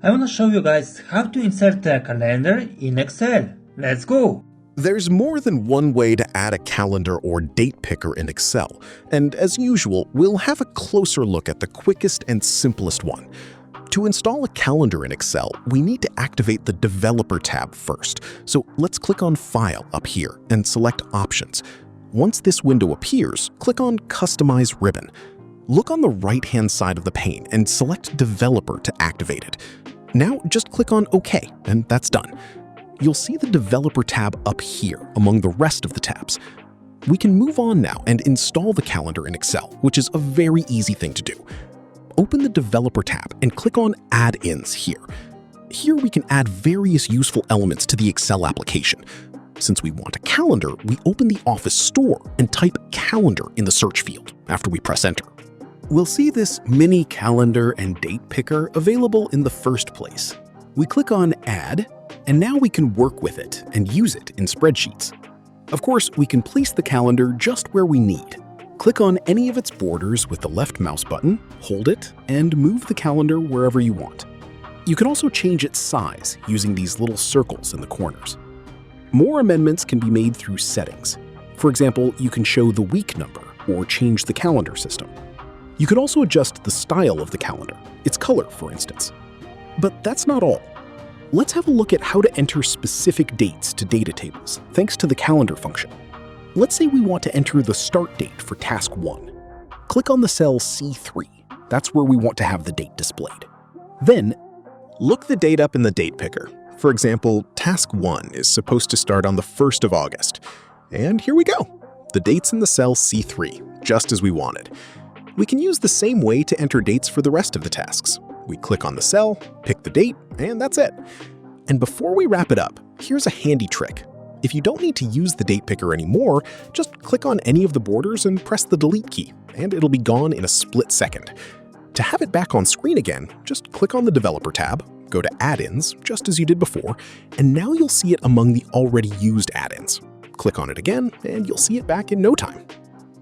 I want to show you guys how to insert a calendar in Excel. Let's go! There's more than one way to add a calendar or date picker in Excel, and as usual, we'll have a closer look at the quickest and simplest one. To install a calendar in Excel, we need to activate the Developer tab first, so let's click on File up here and select Options. Once this window appears, click on Customize ribbon. Look on the right-hand side of the pane and select Developer to activate it. Now just click on OK, and that's done. You'll see the Developer tab up here among the rest of the tabs. We can move on now and install the calendar in Excel, which is a very easy thing to do. Open the Developer tab and click on Add-ins here. Here we can add various useful elements to the Excel application. Since we want a calendar, we open the Office store and type Calendar in the search field after we press Enter. We'll see this mini calendar and date picker available in the first place. We click on Add, and now we can work with it and use it in spreadsheets. Of course, we can place the calendar just where we need. Click on any of its borders with the left mouse button, hold it, and move the calendar wherever you want. You can also change its size using these little circles in the corners. More amendments can be made through settings. For example, you can show the week number or change the calendar system. You can also adjust the style of the calendar, its color, for instance. But that's not all. Let's have a look at how to enter specific dates to data tables, thanks to the calendar function. Let's say we want to enter the start date for task 1. Click on the cell C3. That's where we want to have the date displayed. Then, look the date up in the date picker. For example, task 1 is supposed to start on the 1st of August. And here we go. The date's in the cell C3, just as we wanted. We can use the same way to enter dates for the rest of the tasks. We click on the cell, pick the date, and that's it. And before we wrap it up, here's a handy trick. If you don't need to use the date picker anymore, just click on any of the borders and press the delete key, and it'll be gone in a split second. To have it back on screen again, just click on the Developer tab, go to Add-ins, just as you did before, and now you'll see it among the already used add-ins. Click on it again, and you'll see it back in no time.